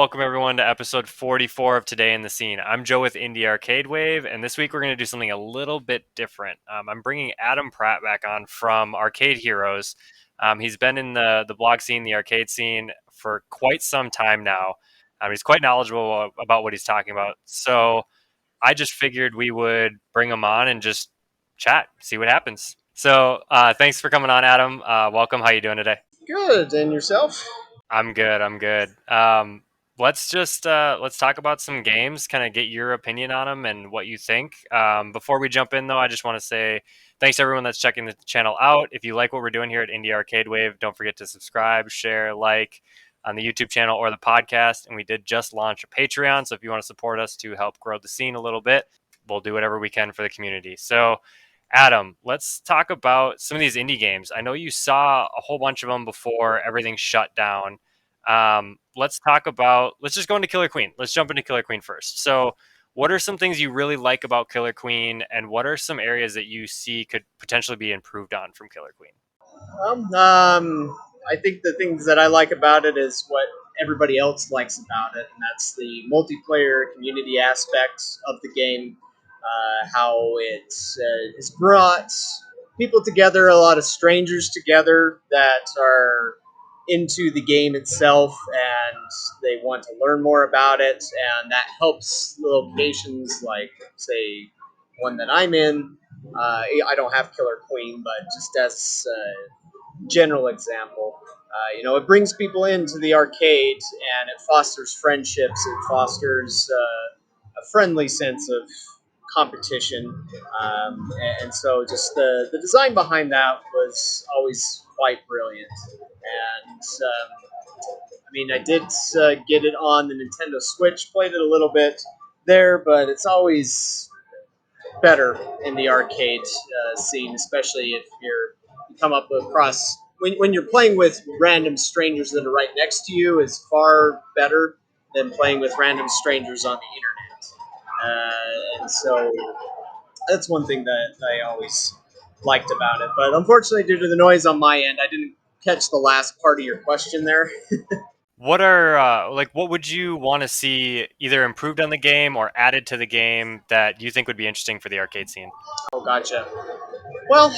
welcome everyone to episode 44 of Today in the Scene. I'm Joe with Indie Arcade Wave, and this week we're going to do something a little bit different. I'm bringing Adam Pratt back on from Arcade Heroes. He's been in the blog scene, the arcade scene, for quite some time now. He's quite knowledgeable about what he's talking about. So I just figured we would bring him on and just chat, see what happens. So thanks for coming on, Adam. Welcome. How you doing today? Good, and yourself? I'm good. I'm good. Let's talk about some games. Kind of get your opinion on them and what you think. Before we jump in, though, I just want to say thanks to everyone that's checking the channel out. If you like what we're doing here at Indie Arcade Wave, don't forget to subscribe, share, like on the YouTube channel or the podcast. And we did just launch a Patreon, so if you want to support us to help grow the scene a little bit, we'll do whatever we can for the community. So. Adam, let's talk about some of these indie games. I know you saw a whole bunch of them before everything shut down. Let's just go into Killer Queen. Let's jump into Killer Queen first. So, what are some things you really like about Killer Queen, and what are some areas that you see could potentially be improved on from Killer Queen? I think the things that I like about it is what everybody else likes about it, and that's the multiplayer community aspects of the game. How it has brought people together, a lot of strangers together that are into the game itself, and they want to learn more about it, and that helps the locations like, say, one that I'm in. I don't have Killer Queen, but just as general example. It brings people into the arcade and it fosters friendships. It fosters a friendly sense of competition. And so just the design behind that was always quite brilliant. And I did get it on the Nintendo Switch, played it a little bit there, but it's always better in the arcade scene, especially if you come up across when you're playing with random strangers that are right next to you is far better than playing with random strangers on the internet. And so that's one thing that I always liked about it. But unfortunately, due to the noise on my end, I didn't catch the last part of your question there. What would you want to see either improved on the game or added to the game that you think would be interesting for the arcade scene? Oh, gotcha. Well,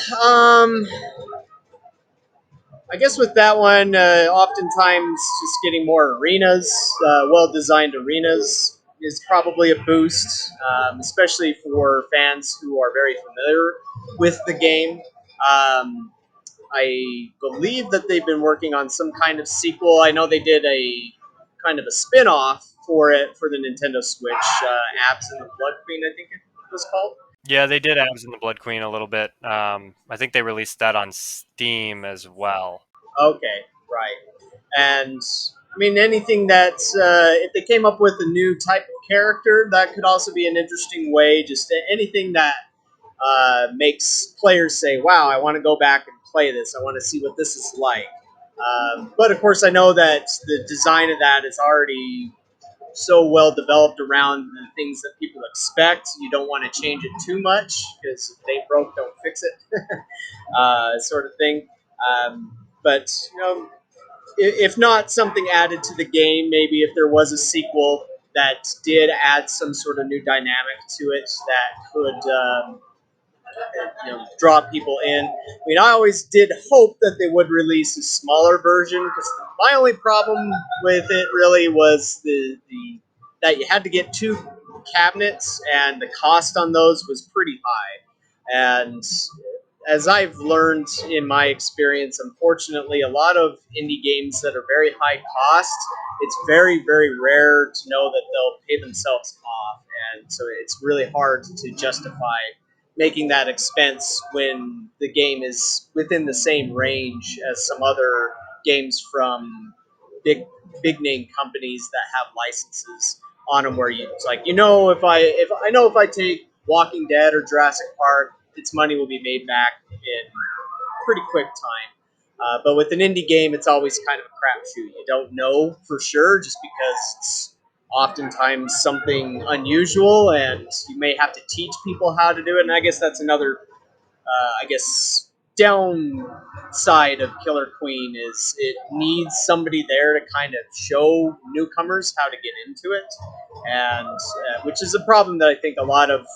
I guess with that one, oftentimes just getting more arenas, well-designed arenas, is probably a boost, especially for fans who are very familiar with the game. Um, I believe that they've been working on some kind of sequel. I know they did a kind of a spin-off for it for the Nintendo Switch, Abs and the Blood Queen, I think it was called. Yeah, they did Abs in the Blood Queen a little bit. I think they released that on Steam as well. Okay, right. And anything that if they came up with a new type of character, that could also be an interesting way. Just anything that makes players say, "Wow, I want to go back and play this. I want to see what this is like." But of course, I know that the design of that is already so well developed around the things that people expect. You don't want to change it too much because if they broke, don't fix it, sort of thing. But if not something added to the game, maybe if there was a sequel that did add some sort of new dynamic to it that could draw people in. I always did hope that they would release a smaller version because my only problem with it really was the that you had to get two cabinets and the cost on those was pretty high. And as I've learned in my experience, unfortunately, a lot of indie games that are very high cost, it's very, very rare to know that they'll pay themselves off. And so it's really hard to justify making that expense when the game is within the same range as some other games from big big name companies that have licenses on them where it's like if I take Walking Dead or Jurassic Park, its money will be made back in pretty quick time. But with an indie game, it's always kind of a crapshoot. You don't know for sure just because it's oftentimes something unusual, and you may have to teach people how to do it. And I guess that's another, downside of Killer Queen is it needs somebody there to kind of show newcomers how to get into it, and which is a problem that I think a lot of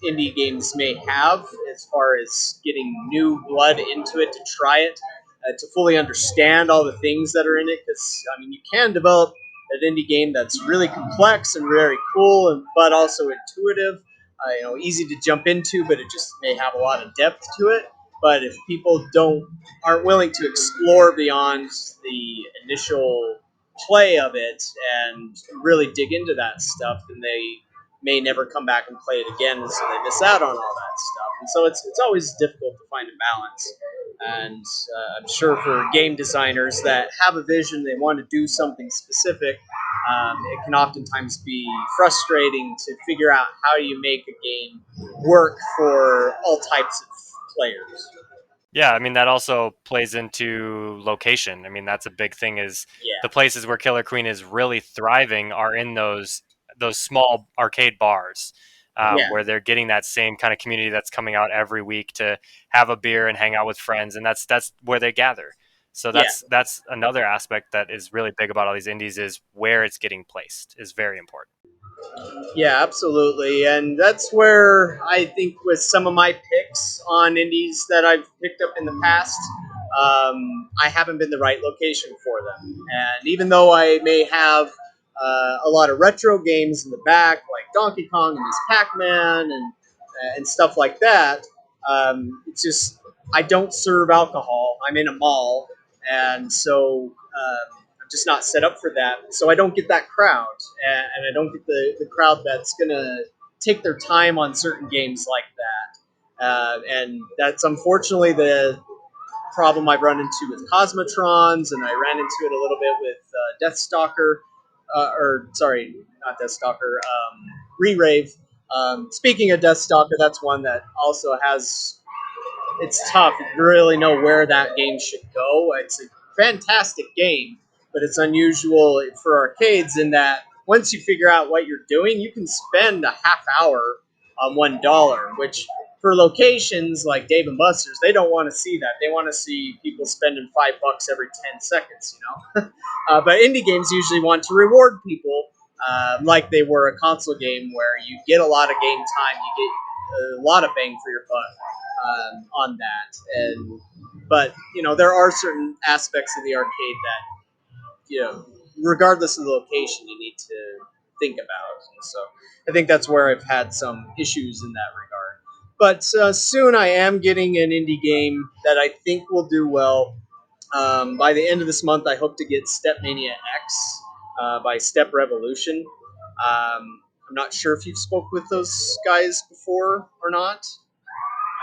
indie games may have as far as getting new blood into it to try it, to fully understand all the things that are in it. Because I mean, you can develop an indie game that's really complex and very cool, and but also intuitive. Easy to jump into, but it just may have a lot of depth to it. But if people aren't willing to explore beyond the initial play of it and really dig into that stuff, then they may never come back and play it again, so they miss out on all that stuff. And so it's always difficult to find a balance. And I'm sure for game designers that have a vision, they want to do something specific, it can oftentimes be frustrating to figure out how you make a game work for all types of players. Yeah, I mean that also plays into location. I mean that's a big thing is the Yeah, places where Killer Queen is really thriving are in those small arcade bars yeah, where they're getting that same kind of community that's coming out every week to have a beer and hang out with friends, and that's where they gather. So yeah. that's another aspect that is really big about all these indies is where it's getting placed is very important. Yeah, absolutely. And that's where I think with some of my picks on indies that I've picked up in the past, I haven't been the right location for them. And even though I may have a lot of retro games in the back, like Donkey Kong and Miss Pac-Man and stuff like that, it's just I don't serve alcohol. I'm in a mall, and so I'm just not set up for that. So I don't get that crowd, and I don't get the crowd that's gonna take their time on certain games like that. And that's unfortunately the problem I've run into with Cosmotrons, and I ran into it a little bit with Deathstalker, or sorry, not Deathstalker, Re-Rave. Speaking of Deathstalker, that's one that also has it's tough. You really know where that game should go. It's a fantastic game, but it's unusual for arcades in that once you figure out what you're doing, you can spend a half hour on $1, which for locations like Dave and Buster's, they don't want to see that. They want to see people spending $5 every 10 seconds, but indie games usually want to reward people like they were a console game where you get a lot of game time, you get a lot of bang for your buck on that. And but there are certain aspects of the arcade that regardless of the location, you need to think about. And so I think that's where I've had some issues in that regard. But soon I am getting an indie game that I think will do well. By the end of this month, I hope to get Stepmania X by Step Revolution. I'm not sure if you've spoke with those guys before or not.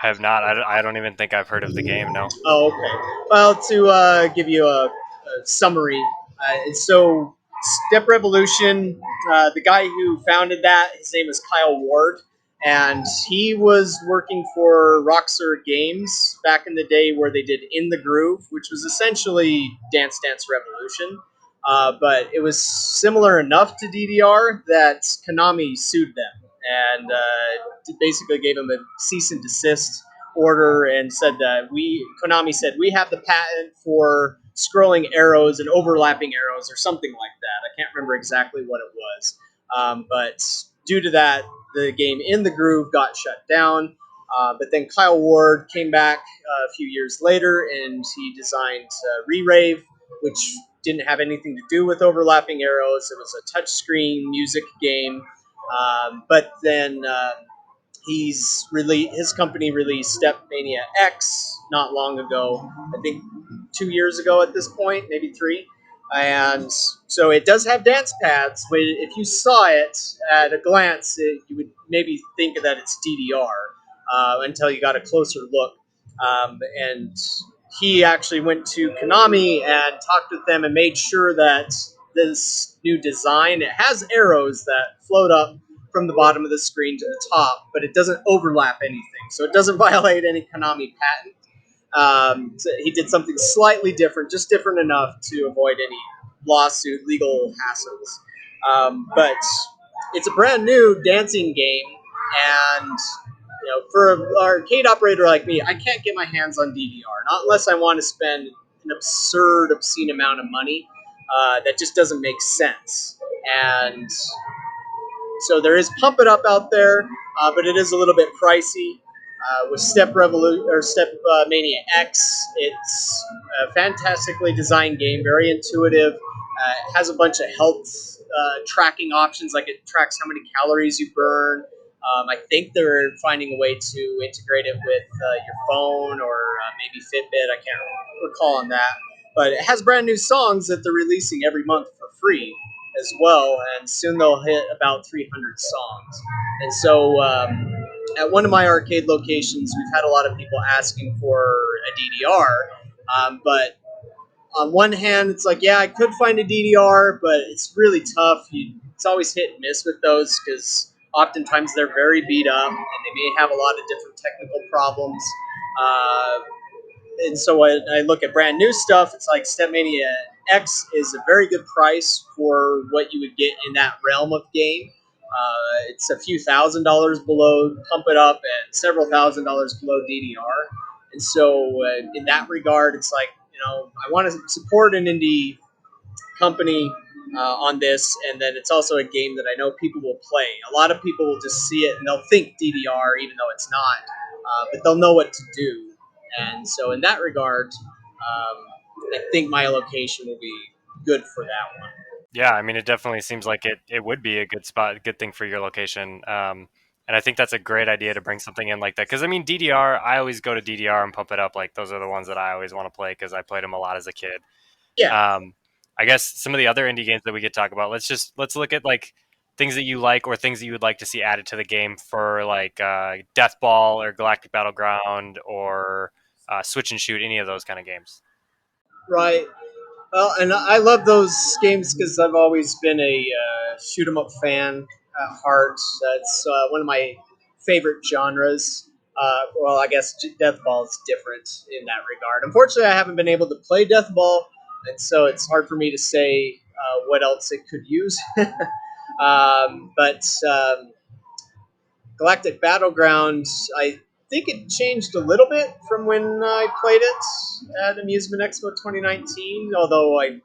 I have not. I don't even think I've heard of the game. No. Oh, okay. Well, to give you a summary, so Step Revolution, the guy who founded that, his name is Kyle Ward, and he was working for Rockstar Games back in the day where they did In the Groove, which was essentially Dance Dance Revolution. But it was similar enough to DDR that Konami sued them and basically gave them a cease and desist order and said that Konami said we have the patent for scrolling arrows and overlapping arrows or something like that. I can't remember exactly what it was, but due to that, the game In the Groove got shut down. But then Kyle Ward came back a few years later and he designed Re-Rave, which didn't have anything to do with overlapping arrows. It was a touchscreen music game. But then his company released Stepmania X not long ago. I think 2 years ago at this point, maybe three. And so it does have dance pads. But if you saw it at a glance, you would maybe think that it's DDR until you got a closer look. And he actually went to Konami and talked with them and made sure that this new design it has arrows that float up from the bottom of the screen to the top, but it doesn't overlap anything, so it doesn't violate any Konami patent. So he did something slightly different, just different enough to avoid any lawsuit, legal hassles. But it's a brand new dancing game, and for an arcade operator like me, I can't get my hands on DVR, not unless I want to spend an absurd, obscene amount of money. That just doesn't make sense. And so there is Pump It Up out there, but it is a little bit pricey. With Step Mania X, it's a fantastically designed game, very intuitive. It has a bunch of health tracking options, like it tracks how many calories you burn. I think they're finding a way to integrate it with your phone or maybe Fitbit. I can't recall on that. But it has brand new songs that they're releasing every month for free as well, and soon they'll hit about 300 songs. And so, at one of my arcade locations, we've had a lot of people asking for a DDR, but on one hand, it's like, yeah, I could find a DDR, but it's really tough. It's always hit and miss with those because oftentimes they're very beat up and they may have a lot of different technical problems. Uh, and so I look at brand new stuff. It's like Stepmania X is a very good price for what you would get in that realm of game. It's a few $1,000s below Pump It Up and several $1,000s below DDR. And so, in that regard, it's like, I want to support an indie company on this, and then it's also a game that I know people will play. A lot of people will just see it and they'll think DDR, even though it's not, but they'll know what to do. And so, in that regard, I think my location will be good for that one. Yeah, I mean, it definitely seems like it would be a good spot, good thing for your location. And I think that's a great idea to bring something in like that. Because I mean, DDR, I always go to DDR and Pump It Up. Like those are the ones that I always want to play because I played them a lot as a kid. Yeah, Um, I guess some of the other indie games that we could talk about. Let's look at like things that you like or things that you would like to see added to the game for like Death Ball or Galactic Battleground or Switch and Shoot, any of those kind of games. right. Well, and I love those games because I've always been a shoot 'em up fan at heart. That's one of my favorite genres. Well, I guess Death Ball is different in that regard. Unfortunately, I haven't been able to play Death Ball, and so it's hard for me to say what else it could use. But Galactic Battleground, I think it changed a little bit from when I played it at Amusement Expo 2019, although I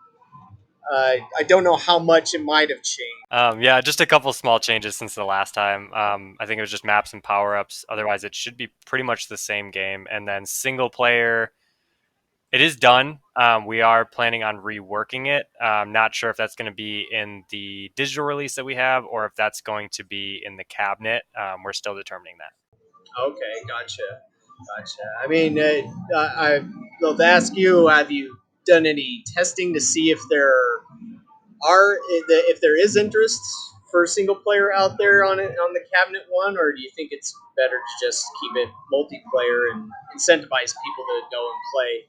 don't know how much it might have changed. Yeah, just a couple small changes since the last time. I think it was just maps and power ups. Otherwise, it should be pretty much the same game. And then single player, it is done. We are planning on reworking it. Not sure if that's going to be in the digital release that we have or if that's going to be in the cabinet. We're still determining that. Okay, gotcha. I mean, will to ask you, have you done any testing to see if there is interest for single player out there on the cabinet one, or do you think it's better to just keep it multiplayer and incentivize people to go and play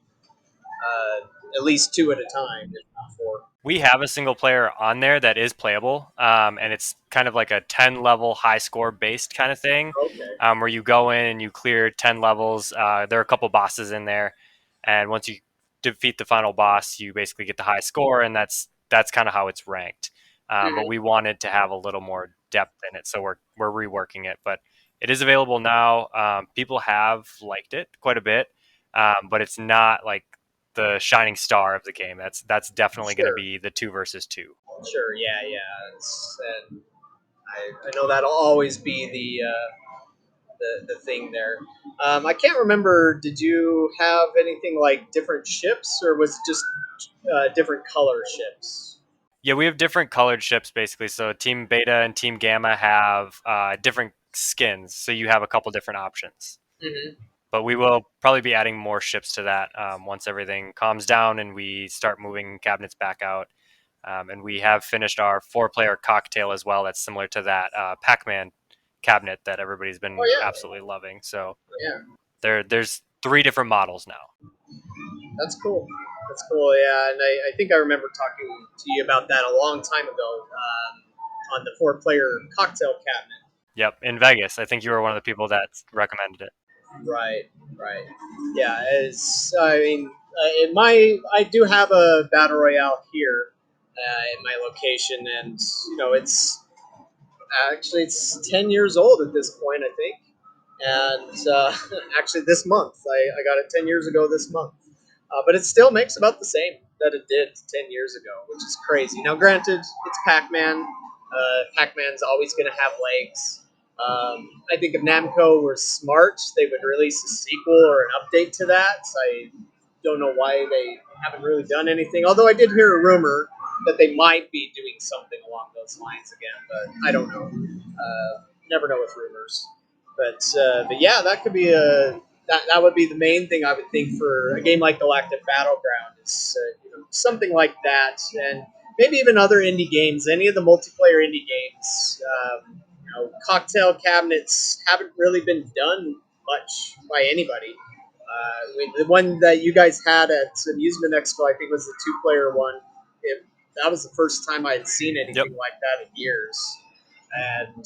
at least two at a time, if not four? We have a single player on there that is playable, and it's kind of like a 10 level high score based kind of thing, Okay. where you go in and you clear 10 levels. There are a couple bosses in there, and once you defeat the final boss, you basically get the high score, and that's kind of how it's ranked. But Mhm. we wanted to have a little more depth in it, so we're reworking it. But it is available now. People have liked it quite a bit, but it's not like the shining star of the game. That's definitely going to Sure. be the two versus two. Sure. Yeah. And I know that'll always be the thing there. I can't remember. Did you have anything like different ships, or was it just different color ships? Yeah, we have different colored ships basically. So Team Beta and Team Gamma have different skins, so you have a couple different options. Hmm. But we will probably be adding more ships to that once everything calms down and we start moving cabinets back out. And we have finished our four-player cocktail as well. That's similar to that Pac-Man cabinet that everybody's Oh been yeah, absolutely loving. So yeah. there's three different models now. That's cool. That's cool. Yeah, and I think I remember talking to you about that a long time ago on the four-player cocktail cabinet. Yep, in Vegas. I think you were one of the people that recommended it. Right, right. Yeah, it's. I mean, in my, I do have a battle royale here in my location, and it's 10 years old at this point, I think, and actually this month I got it 10 years ago this month. But it still makes about the same that it did 10 years ago, which is crazy. Now, granted, it's Pac-Man. Pac-Man's always going to have legs. I think if Namco were smart, they would release a sequel or an update to that. I don't know why they haven't really done anything. Although I did hear a rumor that they might be doing something along those lines again, but I don't know. Never know with rumors. But yeah, that could be that would be the main thing I would think for a game like Galactic Battleground is something like that, and maybe even other indie games. Any of the multiplayer indie games, cocktail cabinets haven't really been done much by anybody. The one that you guys had at Amusement Expo, I think, was the two-player one. That was the first time I had seen Yep. anything like that in years, and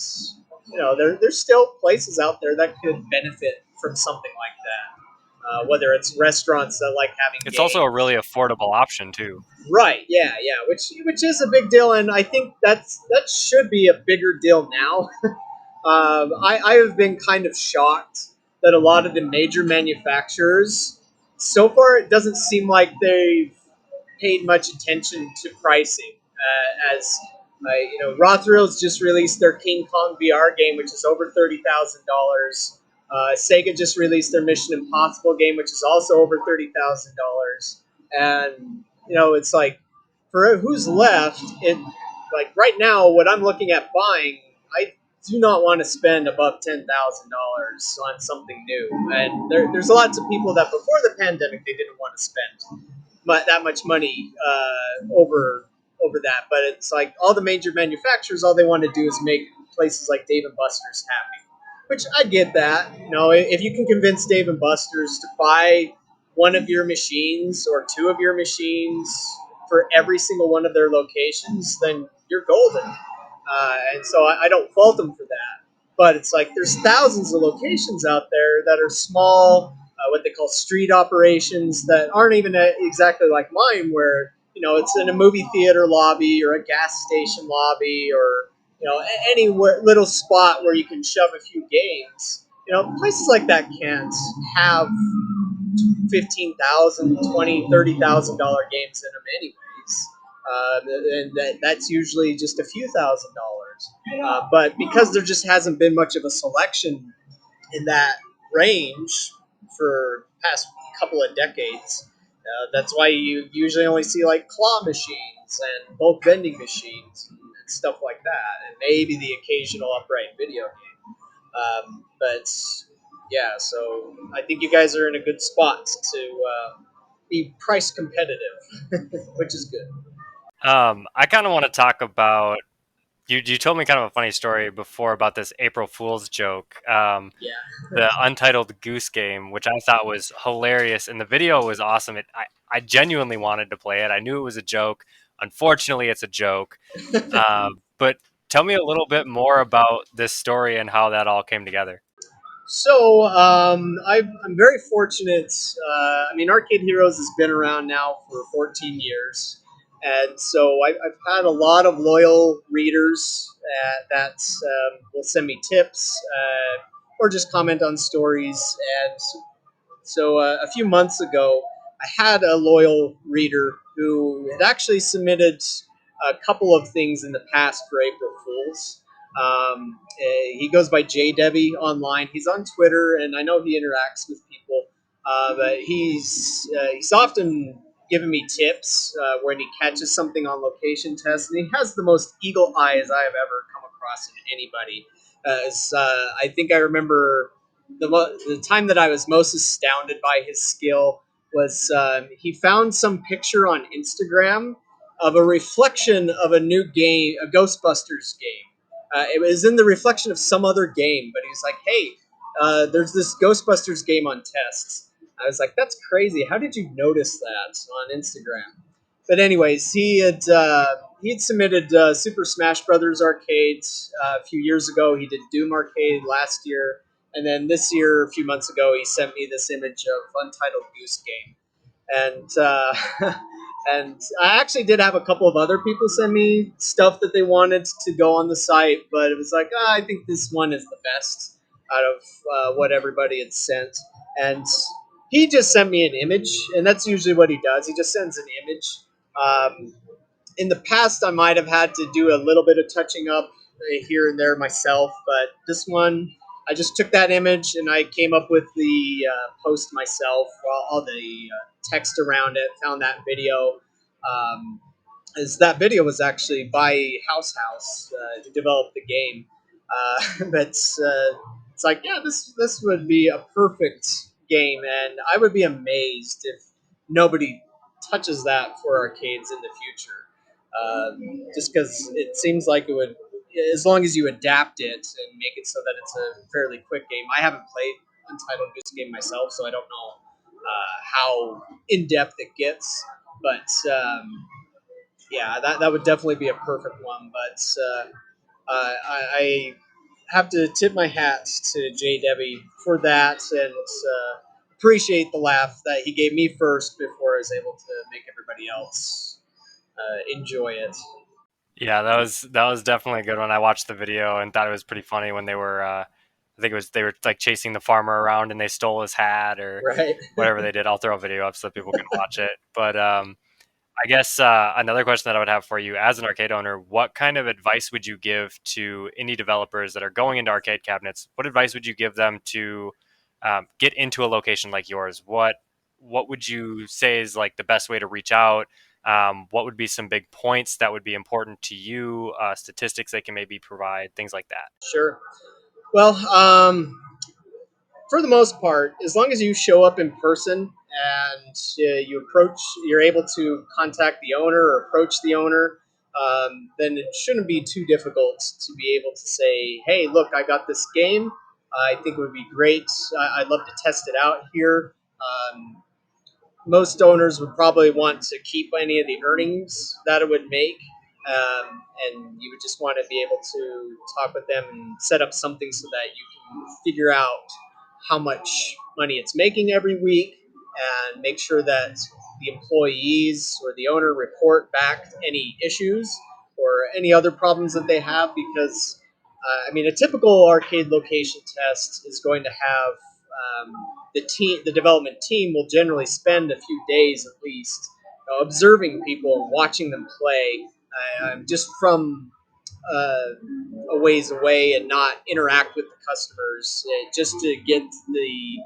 there's still places out there that could benefit from something like that. Whether it's restaurants that like having It's also a games. really affordable option too. Right, yeah, yeah, which is a big deal, and I think that should be a bigger deal now. I have been kind of shocked that a lot of the major manufacturers, so far, it doesn't seem like they've paid much attention to pricing. As Raw Thrills just released their King Kong VR game, which is over $30,000. Sega just released their Mission Impossible game, which is also over $30,000. And it's like for who's left, it like right now, what I'm looking at buying, I do not want to spend above $10,000 on something new. And there's lots of people that before the pandemic they didn't want to spend that much money over that. But it's like all the major manufacturers, all they want to do is make places like Dave and Buster's happy, which I get that. If you can convince Dave and Buster's to buy one of your machines or two of your machines for every single one of their locations, then you're golden. And so I don't fault them for that. But it's like there's thousands of locations out there that are small, what they call street operations that aren't even exactly like mine, where it's in a movie theater lobby or a gas station lobby or any little spot where you can shove a few games. Places like that can't have 15,000, 20, $30,000 games in them anyways. And that's usually just a few $1,000s. But because there just hasn't been much of a selection in that range for the past couple of decades, that's why you usually only see like claw machines and bulk vending machines and stuff like that, and maybe the occasional upright video game. But yeah, so I think you guys are in a good spot to be price competitive, which is good. I kind of want to talk about you told me kind of a funny story before about this April Fool's joke. Yeah. The Untitled Goose Game, which I thought was hilarious, and the video was awesome. I genuinely wanted to play it. I knew it was a joke. Unfortunately, it's a joke. But tell me a little bit more about this story and how that all came together. So I'm very fortunate. I mean, Arcade Heroes has been around now for 14 years, and so I've had a lot of loyal readers that will send me tips or just comment on stories. And so a few months ago, I had a loyal reader who had actually submitted a couple of things in the past for April Fools. He goes by JDebbie online. He's on Twitter, and I know he interacts with people. But he's often given me tips when he catches something on location tests, and he has the most eagle eyes I have ever come across in anybody. I think I remember the time that I was most astounded by his skill was he found some picture on Instagram of a reflection of a new game, a Ghostbusters game. It was in the reflection of some other game, but he's like, "Hey, there's this Ghostbusters game on tests." I was like, "That's crazy. How did you notice that on Instagram?" But anyways, he had submitted Super Smash Brothers Arcade a few years ago. He did Doom Arcade last year, and then this year, a few months ago, he sent me this image of Untitled Goose Game, and and I actually did have a couple of other people send me stuff that they wanted to go on the site, but it was like, I think this one is the best. out of what everybody had sent, and he just sent me an image, and that's usually what he does. He just sends an image. Um, in the past, I might have had to do a little bit of touching up here and there myself, but this one, I just took that image and I came up with the post myself, all the text around it, found that video. Um, as that video was actually by House to develop the game. But it's like, yeah, this would be a perfect game, and I would be amazed if nobody touches that for arcades in the future. Just because it seems like it would, as long as you adapt it and make it so that it's a fairly quick game. I haven't played Untitled Goose Game myself, so I don't know how in depth it gets. But yeah, that would definitely be a perfect one. But I have to tip my hat to J. Debbie for that, and appreciate the laugh that he gave me first before I was able to make everybody else enjoy it. Yeah, that was definitely a good one. I watched the video and thought it was pretty funny when they were I think it was they were like chasing the farmer around and they stole his hat or Right. whatever they did. I'll throw a video up so that people can watch it. But I guess another question that I would have for you as an arcade owner, what kind of advice would you give to indie developers that are going into arcade cabinets? What advice would you give them to get into a location like yours? What would you say is like the best way to reach out? What would be some big points that would be important to you? Statistics they can maybe provide, things like that. Sure. Well, for the most part, as long as you show up in person and you're able to contact the owner or approach the owner, then it shouldn't be too difficult to be able to say, "Hey, look, I got this game. I think it would be great. I'd love to test it out here." Most owners would probably want to keep any of the earnings that it would make. And you would just want to be able to talk with them and set up something so that you can figure out how much money it's making every week and make sure that the employees or the owner report back any issues or any other problems that they have because I mean a typical arcade location test is going to have the development team will generally spend a few days at least observing people and watching them play just from uh, a ways away and not interact with the customers just to get the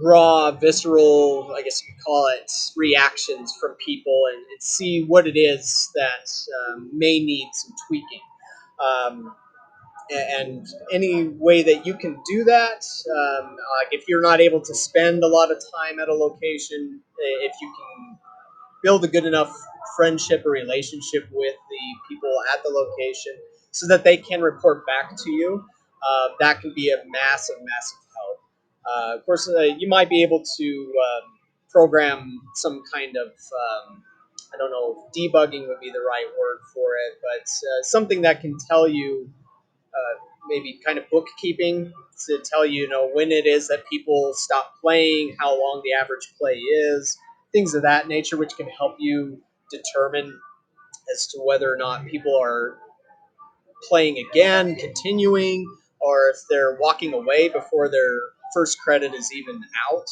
raw, visceral, I guess you could call it, reactions from people and see what it is that may need some tweaking. Um, and any way that you can do that, like if you're not able to spend a lot of time at a location, if you can build a good enough friendship or relationship with the people at the location so that they can report back to you, that can be a massive, massive help. Of course, you might be able to program some kind of I don't know, debugging would be the right word for it, but something that can tell you maybe kind of bookkeeping to tell you, you know, when it is that people stop playing, how long the average play is, things of that nature, which can help you determine as to whether or not people are playing again, continuing, or if they're walking away before their first credit is even out.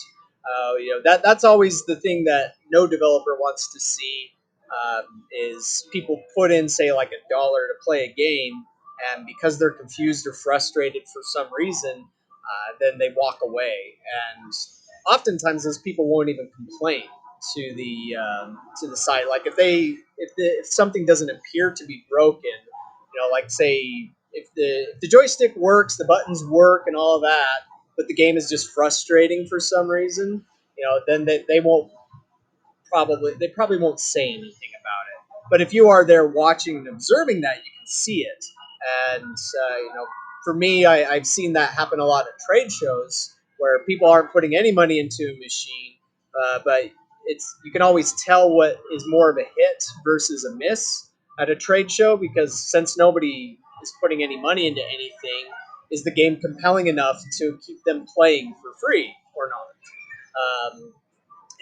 That's always the thing that no developer wants to see. Is people put in say like $1 to play a game, and because they're confused or frustrated for some reason, then they walk away. And oftentimes those people won't even complain to the site. Like if something doesn't appear to be broken, like say if the joystick works, the buttons work, and all of that, but the game is just frustrating for some reason, then they won't they probably won't say anything about it. But if you are there watching and observing that, you can see it. And for me, I've seen that happen a lot at trade shows where people aren't putting any money into a machine, but you can always tell what is more of a hit versus a miss at a trade show because since nobody is putting any money into anything, is the game compelling enough to keep them playing for free or not?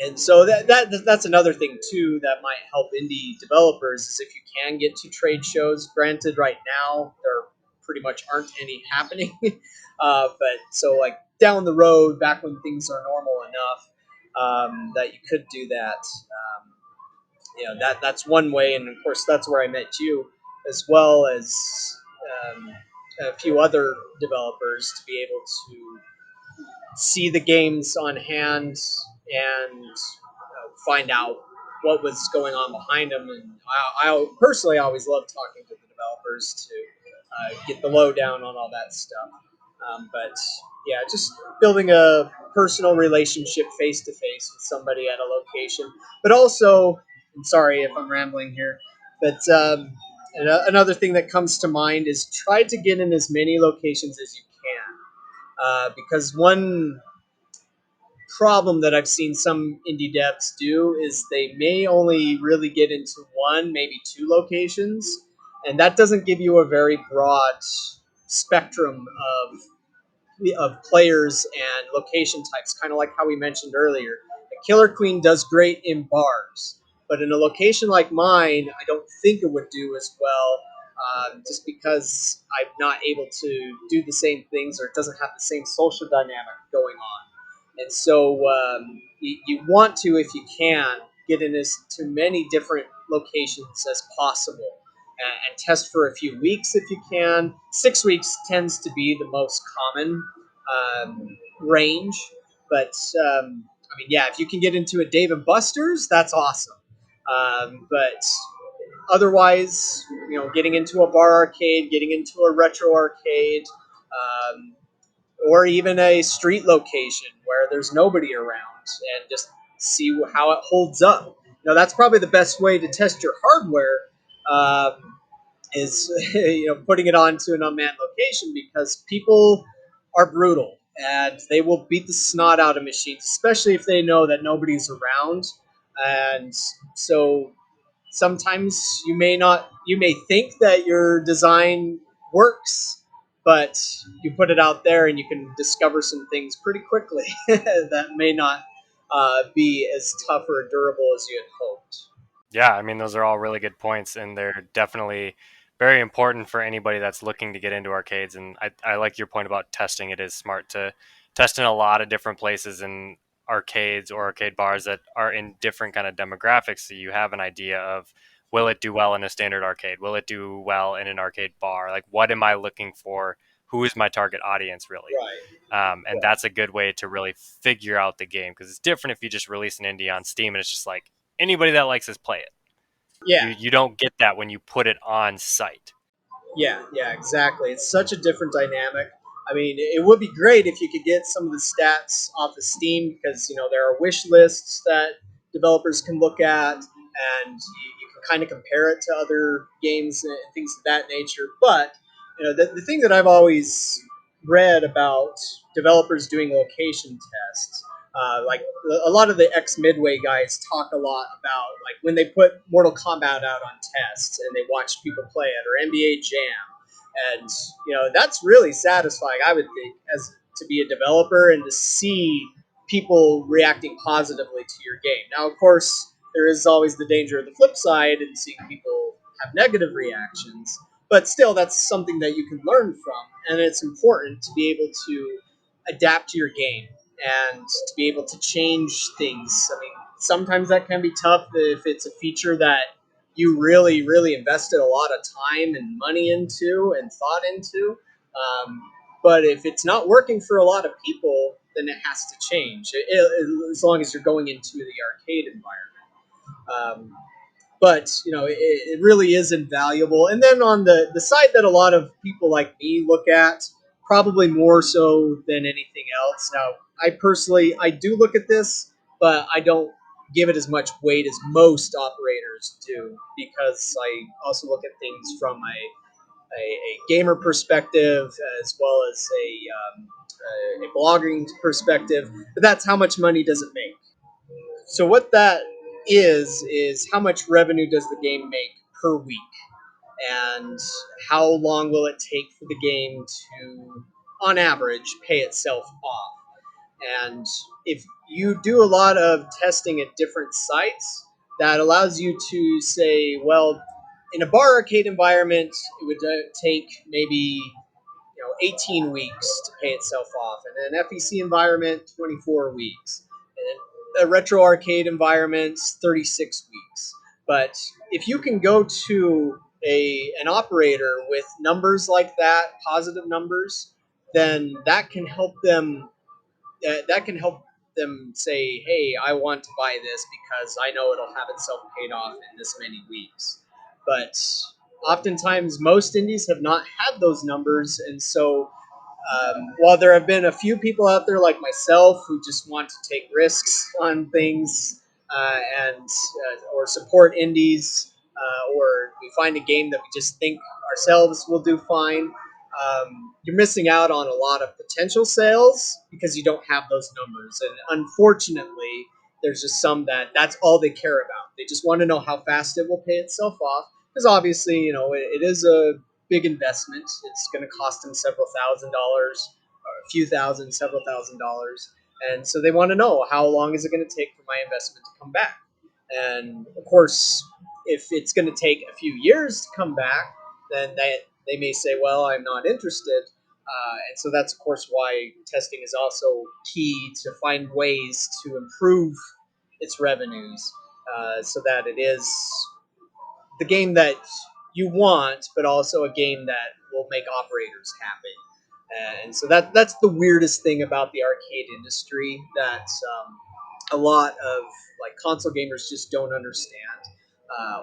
And so that's another thing too that might help indie developers is if you can get to trade shows. Granted, right now they're pretty much aren't any happening. But so like down the road, back when things are normal enough, that you could do that. That's one way, and of course that's where I met you, as well as um, a few other developers to be able to see the games on hand and find out what was going on behind them. And I personally always love talking to the developers to get the lowdown on all that stuff. But yeah, just building a personal relationship face to face with somebody at a location. But also, I'm sorry if I'm rambling here, but another thing that comes to mind is try to get in as many locations as you can. Because one problem that I've seen some indie devs do is they may only really get into one, maybe two locations, and that doesn't give you a very broad spectrum of players and location types, kind of like how we mentioned earlier. A Killer Queen does great in bars, but in a location like mine, I don't think it would do as well, just because I'm not able to do the same things or it doesn't have the same social dynamic going on. And so you want to, if you can, get in as to many different locations as possible and test for a few weeks if you can. 6 weeks tends to be the most common range, but I mean, yeah, if you can get into a Dave and Buster's, that's awesome. But otherwise, getting into a bar arcade, getting into a retro arcade, um, or even a street location where there's nobody around, and just see how it holds up. That's probably the best way to test your hardware. Is putting it onto an unmanned location, because people are brutal and they will beat the snot out of machines, especially if they know that nobody's around. And so sometimes you may think that your design works, but you put it out there and you can discover some things pretty quickly that may not be as tough or durable as you had hoped. Yeah, I mean, those are all really good points, and they're definitely very important for anybody that's looking to get into arcades. And I like your point about testing. It is smart to test in a lot of different places in arcades or arcade bars that are in different kind of demographics, so you have an idea of, will it do well in a standard arcade? Will it do well in an arcade bar? Like, what am I looking for? Who is my target audience really? Right. And that's a good way to really figure out the game, because it's different if you just release an indie on Steam and it's just like anybody that likes this play it. Yeah. You don't get that when you put it on site. Yeah, exactly. It's such a different dynamic. I mean, it would be great if you could get some of the stats off of Steam, because there are wish lists that developers can look at, and you can kind of compare it to other games and things of that nature. But the thing that I've always read about developers doing location tests, like a lot of the ex Midway guys talk a lot about, like, when they put Mortal Kombat out on tests and they watch people play it, or NBA Jam, and that's really satisfying, I would think, as to be a developer and to see people reacting positively to your game. Now, of course, there is always the danger of the flip side and seeing people have negative reactions, but still, that's something that you can learn from, and it's important to be able to adapt to your game and to be able to change things. I mean, sometimes that can be tough if it's a feature that you really, really invested a lot of time and money into and thought into. Um, but if it's not working for a lot of people, then it has to change, as long as you're going into the arcade environment. But it really is invaluable. And then on the side that a lot of people like me look at, probably more so than anything else. Now, I do look at this, but I don't give it as much weight as most operators do, because I also look at things from a gamer perspective, as well as a blogging perspective. But that's how much money does it make. So what that is how much revenue does the game make per week, and how long will it take for the game to, on average, pay itself off? And if you do a lot of testing at different sites, that allows you to say, well, in a bar arcade environment, it would take maybe 18 weeks to pay itself off, and in an FEC environment, 24 weeks, and in a retro arcade environment, 36 weeks. But if you can go to an operator with numbers like that, positive numbers, then that can help them say, "Hey, I want to buy this because I know it'll have itself paid off in this many weeks." But oftentimes, most indies have not had those numbers, and so while there have been a few people out there like myself who just want to take risks on things and or support indies, or we find a game that we just think ourselves will do fine, you're missing out on a lot of potential sales because you don't have those numbers. And unfortunately, there's just some that's all they care about. They just want to know how fast it will pay itself off because obviously, it is a big investment. It's going to cost them several $1,000s, or a few thousand, several $1,000s, and so they want to know how long is it going to take for my investment to come back. And of course, if it's going to take a few years to come back, then they may say, "Well, I'm not interested." And so that's of course why testing is also key to find ways to improve its revenues, so that it is the game that you want, but also a game that will make operators happy. And so that's the weirdest thing about the arcade industry that a lot of like console gamers just don't understand,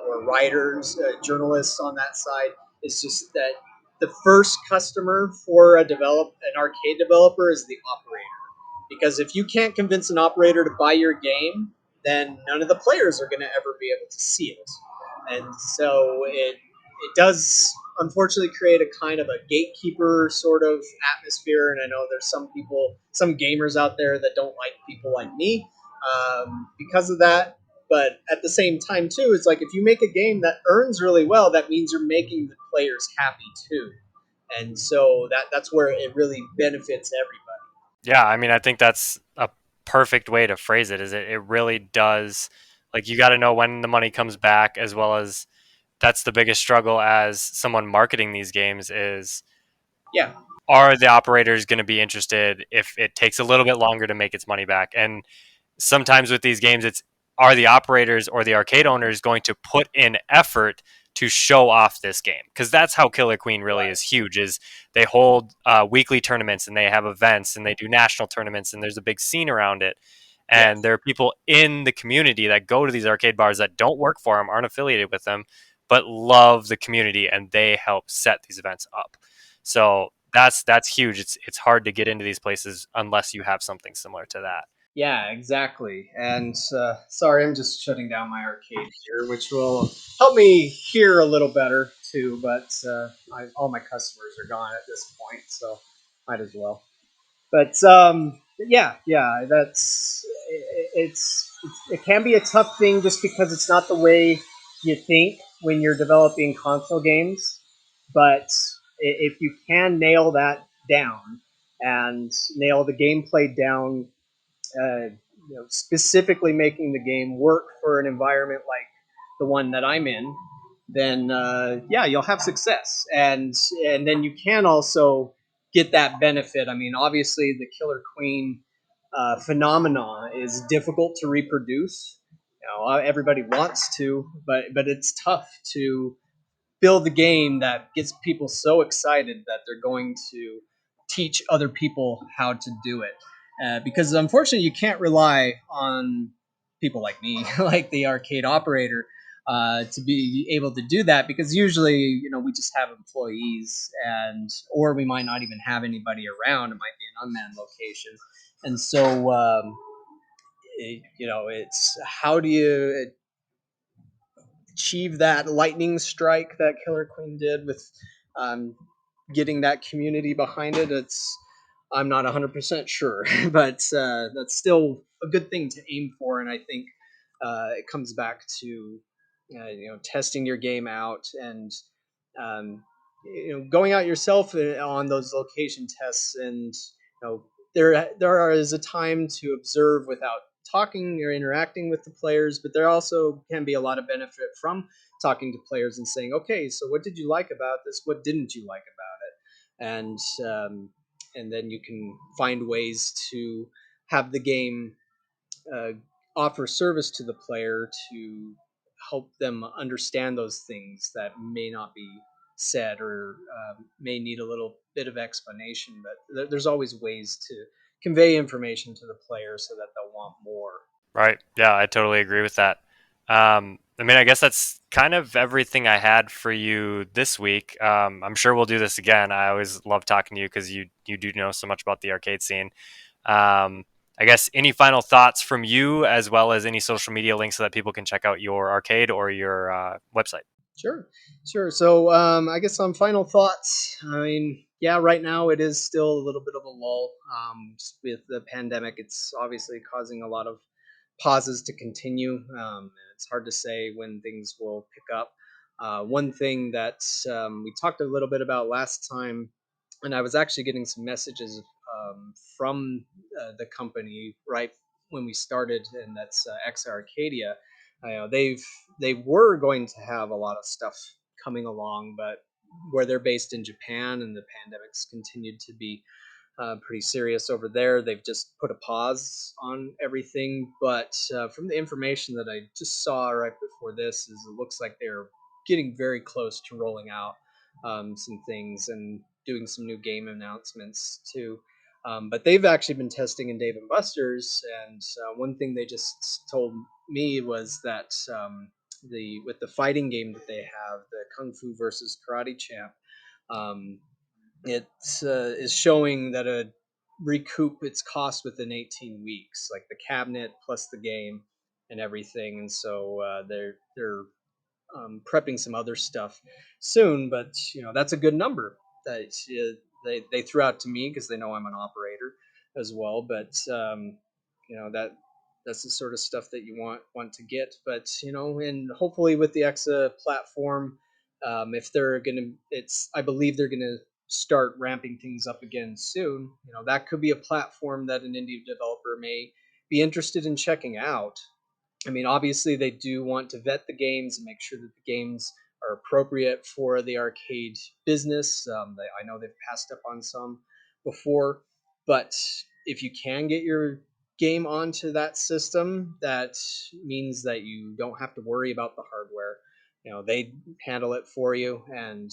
or writers, journalists on that side. It's just that the first customer for an arcade developer is the operator, because if you can't convince an operator to buy your game, then none of the players are going to ever be able to see it. And so it does unfortunately create a kind of a gatekeeper sort of atmosphere. And I know there's some people, some gamers out there that don't like people like me, because of that. But at the same time, too, it's like if you make a game that earns really well, that means you're making the players happy too. And so that's where it really benefits everybody. Yeah, I mean, I think that's a perfect way to phrase it. Is it really does, like, you got to know when the money comes back, as well as that's the biggest struggle as someone marketing these games is, Yeah. are the operators going to be interested if it takes a little bit longer to make its money back? And sometimes with these games, it's, are the operators or the arcade owners going to put in effort to show off this game? Because that's how Killer Queen really is Right. huge. Is they hold weekly tournaments and they have events and they do national tournaments and there's a big scene around it. And Yes. there are people in the community that go to these arcade bars that don't work for them, aren't affiliated with them, but love the community and they help set these events up. So that's huge. It's hard to get into these places unless you have something similar to that. Yeah, exactly. And sorry, I'm just shutting down my arcade here, which will help me hear a little better too. But all my customers are gone at this point, so might as well. But yeah, it can be a tough thing just because it's not the way you think when you're developing console games. But if you can nail that down and nail the gameplay down, specifically making the game work for an environment like the one that I'm in, then yeah, you'll have success, and then you can also get that benefit. I mean, obviously, the Killer Queen phenomenon is difficult to reproduce. Everybody wants to, but it's tough to build a game that gets people so excited that they're going to teach other people how to do it. Because unfortunately, you can't rely on people like me, like the arcade operator, to be able to do that. Because usually, we just have employees, and or we might not even have anybody around. It might be an unmanned location, and so it's how do you achieve that lightning strike that Killer Queen did with um, getting that community behind it. I'm not 100% sure, but that's still a good thing to aim for, and I think it comes back to testing your game out and um, going out yourself on those location tests, and there is a time to observe without talking or interacting with the players, but there also can be a lot of benefit from talking to players and saying, okay, so what did you like about this? What didn't you like about it? And then you can find ways to have the game uh, offer service to the player to help them understand those things that may not be said or may need a little bit of explanation. But there's always ways to convey information to the player so that they'll want more. Right. Yeah, I totally agree with that. I mean, I guess that's kind of everything I had for you this week. I'm sure we'll do this again. I always love talking to you because you do know so much about the arcade scene. Um, I guess any final thoughts from you, as well as any social media links so that people can check out your arcade or your website. Sure, sure. So I guess some final thoughts. I mean, yeah, right now it is still a little bit of a lull. Just with the pandemic, it's obviously causing a lot of pauses to continue. It's hard to say when things will pick up. One thing that we talked a little bit about last time, and I was actually getting some messages from the company right when we started, and that's Exa-Arcadia. I know they were going to have a lot of stuff coming along, but where they're based in Japan and the pandemic's continued to be pretty serious over there. They've just put a pause on everything. But from the information that I just saw right before this, is it looks like they're getting very close to rolling out some things and doing some new game announcements too. But they've actually been testing in Dave and Buster's, and one thing they just told me was that the with the fighting game that they have, the Kung Fu versus Karate Champ, um, it is showing that it recoup its cost within 18 weeks, like the cabinet plus the game and everything. And so they're prepping some other stuff soon. But that's a good number that they threw out to me because they know I'm an operator as well. But that's the sort of stuff that you want to get. But and hopefully with the Exa platform, if they're gonna, it's I believe they're gonna start ramping things up again soon. That could be a platform that an indie developer may be interested in checking out. I mean, obviously, they do want to vet the games and make sure that the games are appropriate for the arcade business. I know they've passed up on some before, but if you can get your game onto that system, that means that you don't have to worry about the hardware. They handle it for you, and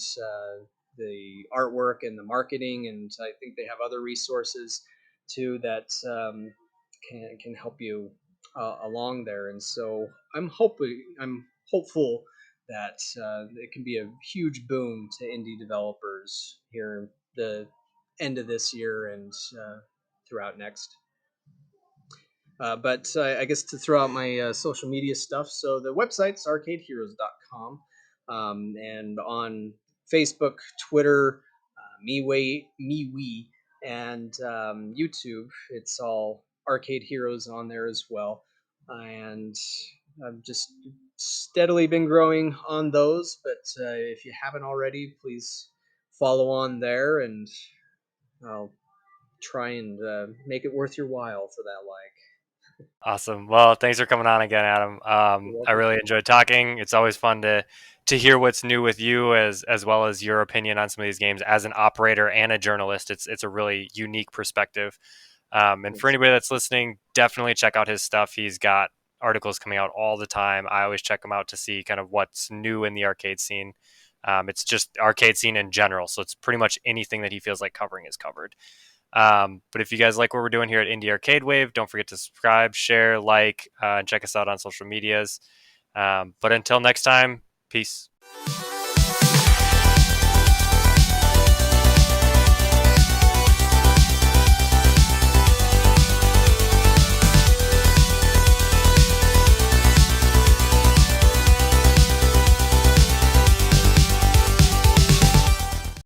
the artwork and the marketing, and I think they have other resources too that can help you along there. And so I'm hopeful that it can be a huge boom to indie developers here the end of this year and throughout next. But I guess to throw out my social media stuff, so the website's arcadeheroes.com, and on Facebook, Twitter, MeWe, and YouTube, it's all Arcade Heroes on there as well. And I've just steadily been growing on those. But if you haven't already, please follow on there, and I'll try and make it worth your while for that like. Awesome. Well, thanks for coming on again, Adam. You're I welcome. really enjoyed talking. It's always fun to hear what's new with you, as well as your opinion on some of these games as an operator and a journalist. It's a really unique perspective. And for Thanks. anybody that's listening, definitely check out his stuff. He's got articles coming out all the time. I always check them out to see kind of what's new in the arcade scene. It's just arcade scene in general, so it's pretty much anything that he feels like covering is covered. But if you guys like what we're doing here at Indie Arcade Wave, don't forget to subscribe, share, like, and check us out on social medias. But until next time, peace.